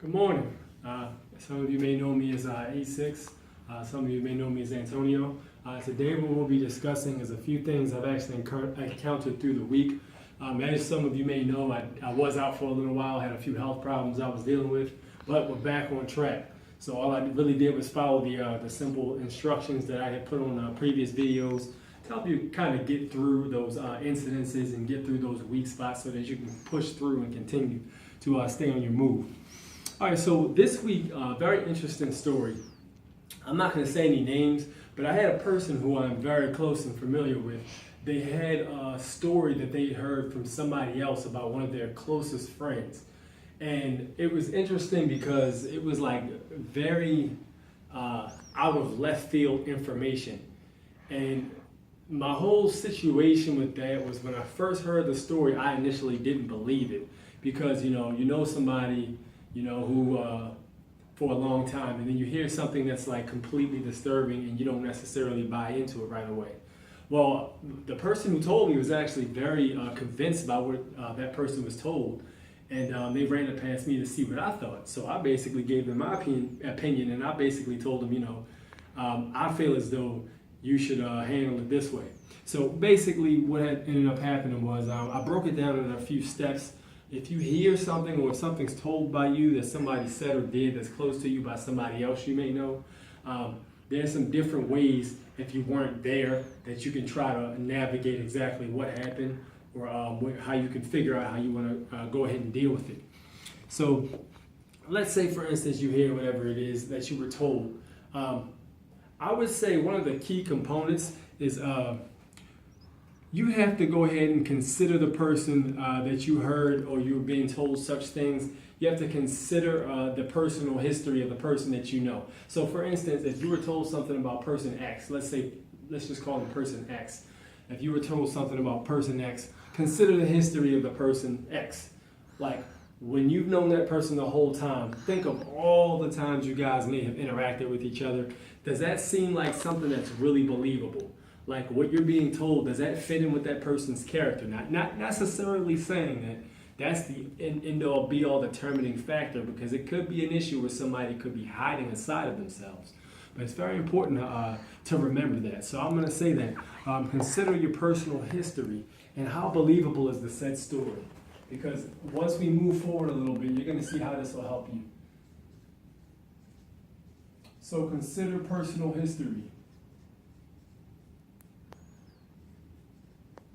Good morning. Some of you may know me as A6. Some of you may know me as Antonio. Today what we'll be discussing is a few things I've actually encountered through the week. As some of you may know, I was out for a little while, had a few health problems I was dealing with, but we're back on track. So all I really did was follow the simple instructions that I had put on previous videos to help you kind of get through those incidences and get through those weak spots so that you can push through and continue to stay on your move. All right, so this week, very interesting story. I'm not going to say any names, but I had a person who I'm very close and familiar with. They had a story that they heard from somebody else about one of their closest friends. And it was interesting because it was like very out of left field information. And my whole situation with that was when I first heard the story, I initially didn't believe it because, you know somebody, who for a long time, and then you hear something that's like completely disturbing and you don't necessarily buy into it right away. Well, the person who told me was actually very convinced about what that person was told, and they ran it past me to see what I thought. So I basically gave them my opinion, and I basically told them, I feel as though you should handle it this way. So basically what had ended up happening was I broke it down in a few steps. If you hear something or if something's told by you that somebody said or did that's close to you by somebody else you may know, there's some different ways, if you weren't there, that you can try to navigate exactly what happened or how you can figure out how you want to go ahead and deal with it. So let's say, for instance, you hear whatever it is that you were told. I would say one of the key components is you have to go ahead and consider the person that you heard or you were being told such things. You have to consider the personal history of the person that you know. So for instance, if you were told something about person X, let's just call them person X. If you were told something about person X, consider the history of the person X. Like when you've known that person the whole time, think of all the times you guys may have interacted with each other. Does that seem like something that's really believable? Like what you're being told, does that fit in with that person's character? Not necessarily saying that that's the end-all be-all determining factor, because it could be an issue where somebody could be hiding a side of themselves. But it's very important to remember that. So I'm going to say that consider your personal history and how believable is the said story. Because once we move forward a little bit, you're going to see how this will help you. So consider personal history.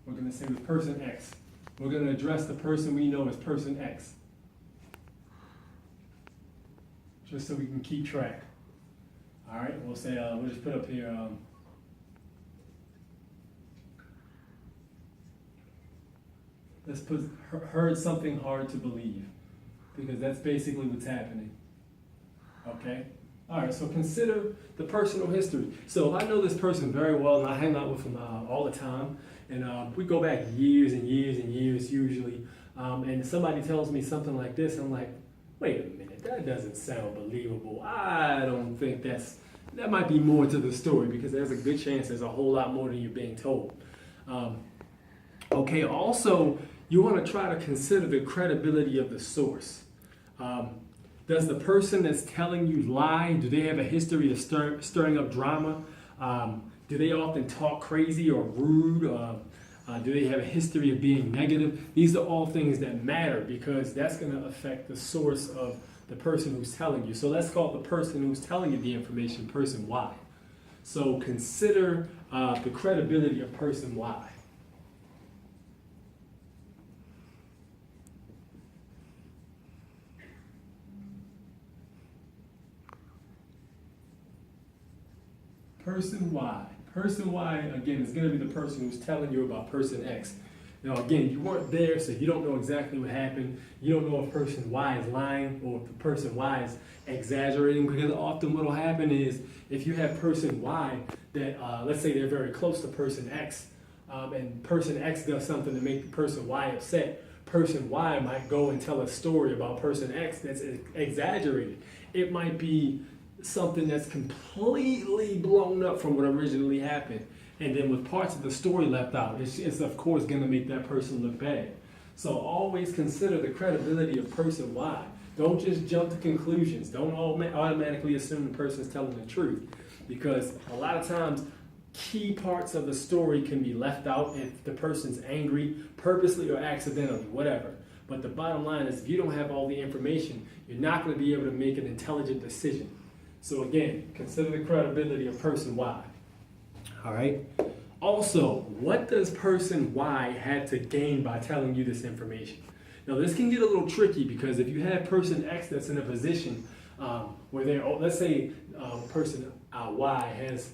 We're going to say with person X. We're going to address the person we know as person X. Just so we can keep track. All right, we'll say, we'll just put up here, let's put heard something hard to believe, because that's basically what's happening. Okay? All right, so consider the personal history. So if I know this person very well and I hang out with him all the time, and we go back years and years and years usually, and somebody tells me something like this, I'm like, wait a minute, that doesn't sound believable. I don't think that might be more to the story, because there's a good chance there's a whole lot more than you're being told. Okay, also, you want to try to consider the credibility of the source. Does the person that's telling you lie? Do they have a history of stirring up drama? Do they often talk crazy or rude? Do they have a history of being negative? These are all things that matter, because that's going to affect the source of the person who's telling you. So let's call it the person who's telling you the information, person Y. So consider the credibility of person Y. Person Y. Person Y, again, is going to be the person who's telling you about person X. Now, again, you weren't there, so you don't know exactly what happened. You don't know if person Y is lying or if the person Y is exaggerating, because often what will happen is if you have person Y that, let's say they're very close to person X, and person X does something to make the person Y upset, person Y might go and tell a story about person X that's exaggerated. It might be something that's completely blown up from what originally happened, and then with parts of the story left out, it's of course going to make that person look bad. So always consider the credibility of person Y. Don't just jump to conclusions. Don't automatically assume the person is telling the truth, because a lot of times key parts of the story can be left out if the person's angry, purposely or accidentally, whatever. But the bottom line is, if you don't have all the information, you're not going to be able to make an intelligent decision. So again, consider the credibility of person Y. All right? Also, what does person Y have to gain by telling you this information? Now, this can get a little tricky, because if you have person X that's in a position where they're, let's say person Y has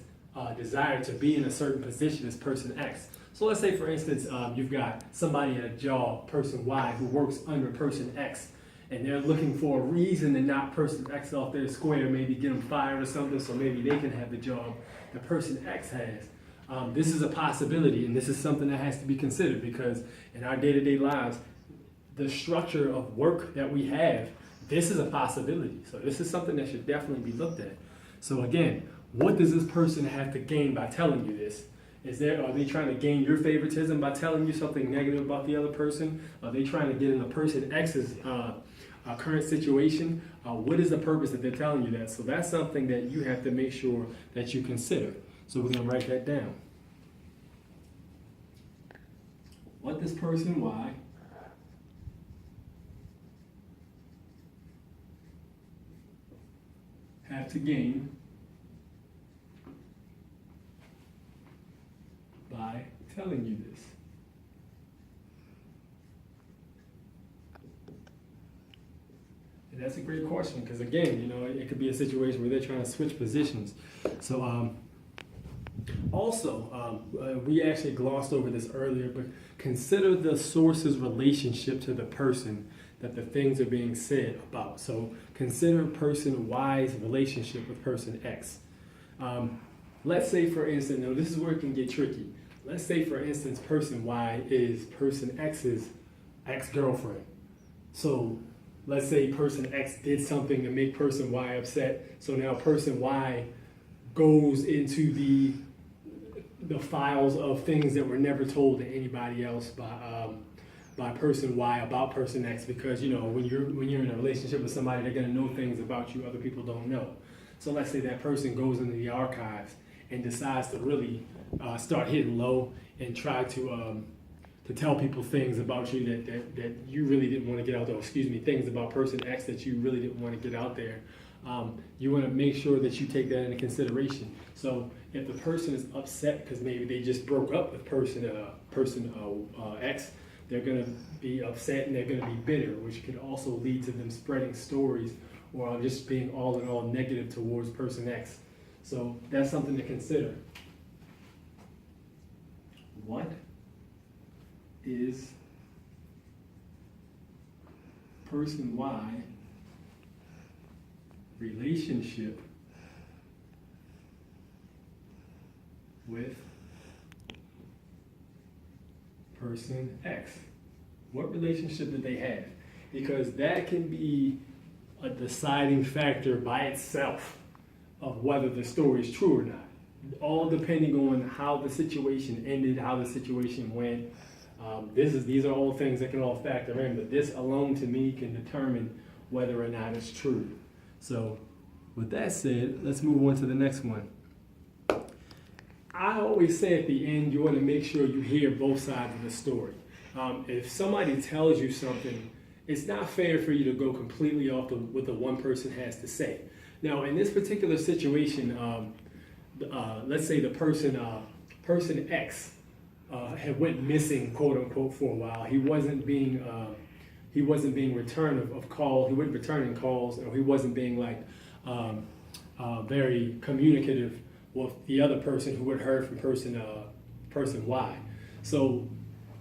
desire to be in a certain position as person X. So let's say, for instance, you've got somebody at a job, person Y, who works under person X, and they're looking for a reason to knock person X off their square, maybe get them fired or something, so maybe they can have the job that person X has. This is a possibility, and this is something that has to be considered, because in our day-to-day lives, the structure of work that we have, this is a possibility. So this is something that should definitely be looked at. So again, what does this person have to gain by telling you this? Are they trying to gain your favoritism by telling you something negative about the other person? Are they trying to get in the person X's current situation? What is the purpose that they're telling you that? So that's something that you have to make sure that you consider. So we're going to write that down. What does person Y have to gain by telling you this? And that's a great question, because again, you know, it could be a situation where they're trying to switch positions. So we actually glossed over this earlier, but consider the source's relationship to the person that the things are being said about. So consider person Y's relationship with person X. Let's say, for instance, now this is where it can get tricky. Let's say, for instance, person Y is person X's ex-girlfriend. So let's say person X did something to make person Y upset. So now person Y goes into the files of things that were never told to anybody else by person Y about person X, because you know, when you're in a relationship with somebody, they're going to know things about you other people don't know. So let's say that person goes into the archives and decides to really start hitting low and try to tell people things about you that you really didn't want to get out there. Excuse me, things about person X that you really didn't want to get out there. You want to make sure that you take that into consideration. So if the person is upset because maybe they just broke up with person X, they're going to be upset and they're going to be bitter, which could also lead to them spreading stories or just being all in all negative towards person X. So that's something to consider. What is person Y relationship with person X? What relationship did they have? Because that can be a deciding factor by itself of whether the story is true or not. All depending on how the situation ended, how the situation went. These are all things that can all factor in, but this alone to me can determine whether or not it's true. So with that said, let's move on to the next one. I always say at the end, you want to make sure you hear both sides of the story. If somebody tells you something, it's not fair for you to go completely off what the one person has to say. Now, in this particular situation, let's say the person X had went missing, quote unquote, for a while. He wasn't being returned of calls. He wasn't returning calls, or he wasn't being like very communicative with the other person who had heard from person Y. So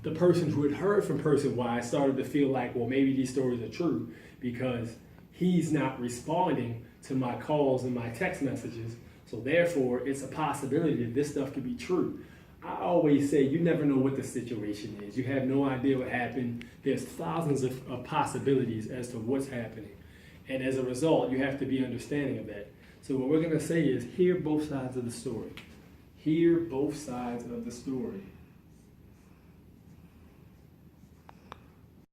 the person who had heard from person Y started to feel like, well, maybe these stories are true because he's not responding to my calls and my text messages. So therefore, it's a possibility that this stuff could be true. I always say you never know what the situation is. You have no idea what happened. There's thousands of possibilities as to what's happening. And as a result, you have to be understanding of that. So what we're going to say is hear both sides of the story. Hear both sides of the story.